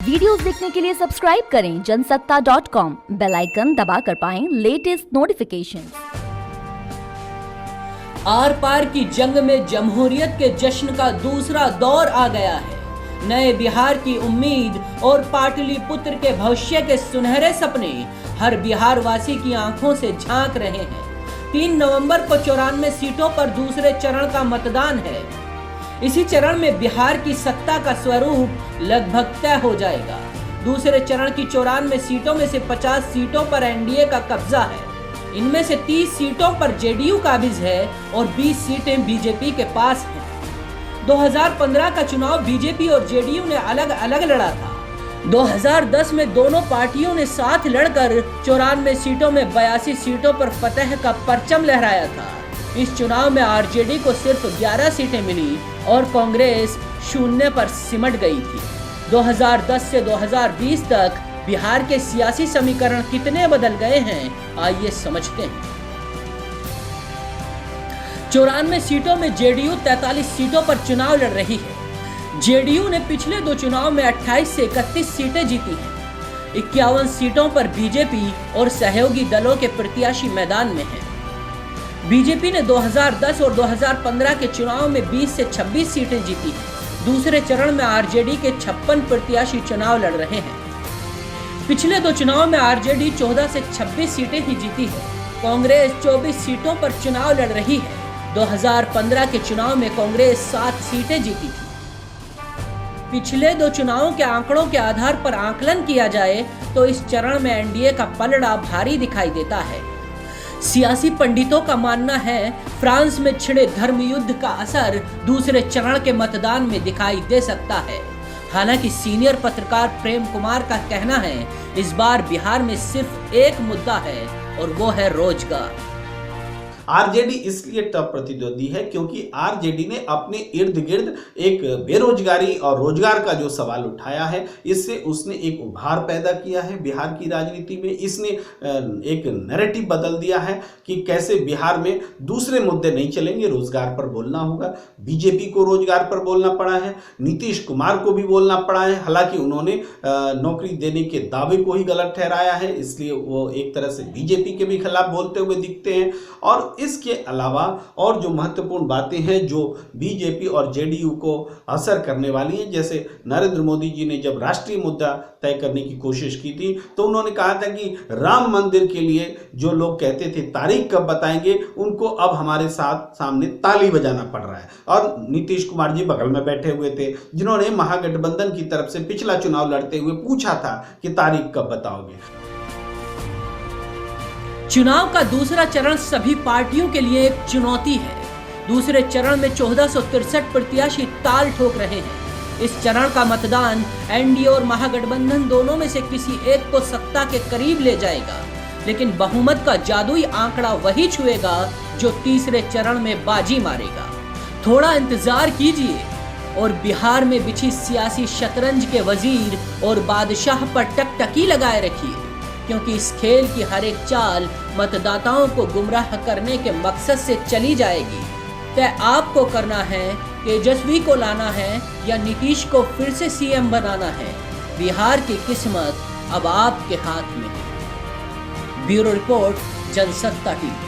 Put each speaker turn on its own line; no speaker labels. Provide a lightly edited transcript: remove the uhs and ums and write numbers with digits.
Videos देखने के लिए सब्सक्राइब करें जनसत्ता.com, बेल आइकन दबाकर पाएं लेटेस्ट नोटिफिकेशंस।
आर पार की जंग में जमहूरियत के जश्न का दूसरा दौर आ गया है। नए बिहार की उम्मीद और पाटलिपुत्र के भविष्य के सुनहरे सपने हर बिहार वासी की आंखों से झांक रहे हैं। 3 नवंबर को 94 सीटों पर दूसरे चरण का मतदान है। इसी चरण में बिहार की सत्ता का स्वरूप लगभग तय हो जाएगा। दूसरे चरण की 94 सीटों में से 50 सीटों पर एनडीए का कब्जा है। इनमें से 30 सीटों पर जेडीयू काबिज है और 20 सीटें बीजेपी के पास हैं। 2015 का चुनाव बीजेपी और जेडीयू ने अलग अलग लड़ा था। 2010 में दोनों पार्टियों ने साथ लड़कर 94 सीटों में 82 सीटों पर फतह का परचम लहराया था। इस चुनाव में आरजेडी को सिर्फ 11 सीटें मिली और कांग्रेस 0 पर सिमट गई थी। 2010 से 2020 तक बिहार के सियासी समीकरण कितने बदल गए हैं, आइए समझते हैं। 94 सीटों में जेडीयू 43 सीटों पर चुनाव लड़ रही है। जेडीयू ने पिछले 2 चुनाव में 28 से 31 सीटें जीती हैं। 51 सीटों पर बीजेपी और सहयोगी दलों के प्रत्याशी मैदान में हैं। बीजेपी ने 2010 और 2015 के चुनाव में 20 से 26 सीटें जीती हैं। दूसरे चरण में आरजेडी के 56 प्रत्याशी चुनाव लड़ रहे हैं। पिछले 2 चुनाव में आरजेडी 14 से 26 सीटें ही जीती है। कांग्रेस 24 सीटों पर चुनाव लड़ रही है। 2015 के चुनाव में कांग्रेस 7 सीटें जीती थी। पिछले 2 चुनावों के आंकड़ों के आधार पर आकलन किया जाए तो इस चरण में एनडीए का पलड़ा भारी दिखाई देता है। सियासी पंडितों का मानना है फ्रांस में छिड़े धर्म युद्ध का असर दूसरे चरण के मतदान में दिखाई दे सकता है। हालांकि सीनियर पत्रकार प्रेम कुमार का कहना है इस बार बिहार में सिर्फ एक मुद्दा है और वो है रोजगार।
आरजेडी इसलिए टफ प्रतिद्वंदी है क्योंकि आरजेडी ने अपने इर्द गिर्द एक बेरोजगारी और रोजगार का जो सवाल उठाया है, इससे उसने एक उभार पैदा किया है बिहार की राजनीति में। इसने एक नैरेटिव बदल दिया है कि कैसे बिहार में दूसरे मुद्दे नहीं चलेंगे, रोजगार पर बोलना होगा। बीजेपी को रोजगार पर बोलना पड़ा है, नीतीश कुमार को भी बोलना पड़ा है। हालांकि उन्होंने नौकरी देने के दावे को ही गलत ठहराया है, इसलिए वो एक तरह से बीजेपी के भी खिलाफ बोलते हुए दिखते हैं। और इसके अलावा और जो महत्वपूर्ण बातें हैं जो बीजेपी और जेडीयू को असर करने वाली हैं, जैसे नरेंद्र मोदी जी ने जब राष्ट्रीय मुद्दा तय करने की कोशिश की थी तो उन्होंने कहा था कि राम मंदिर के लिए जो लोग कहते थे तारीख कब बताएंगे, उनको अब हमारे साथ सामने ताली बजाना पड़ रहा है। और नीतीश कुमार जी बगल में बैठे हुए थे जिन्होंने महागठबंधन की तरफ से पिछला चुनाव लड़ते हुए पूछा था कि तारीख कब बताओगे।
चुनाव का दूसरा चरण सभी पार्टियों के लिए एक चुनौती है। दूसरे चरण में 1463 प्रत्याशी ताल ठोक रहे हैं। इस चरण का मतदान एनडीए और महागठबंधन दोनों में से किसी एक को सत्ता के करीब ले जाएगा, लेकिन बहुमत का जादुई आंकड़ा वही छुएगा जो तीसरे चरण में बाजी मारेगा। थोड़ा इंतजार कीजिए और बिहार में बिछी सियासी शतरंज के वजीर और बादशाह पर टकटकी लगाए रखिए, क्योंकि इस खेल की हर एक चाल मतदाताओं को गुमराह करने के मकसद से चली जाएगी। तय आपको करना है, तेजस्वी को लाना है या नीतीश को फिर से सीएम बनाना है। बिहार की किस्मत अब आपके हाथ में है। Bureau report, Jansatta TV.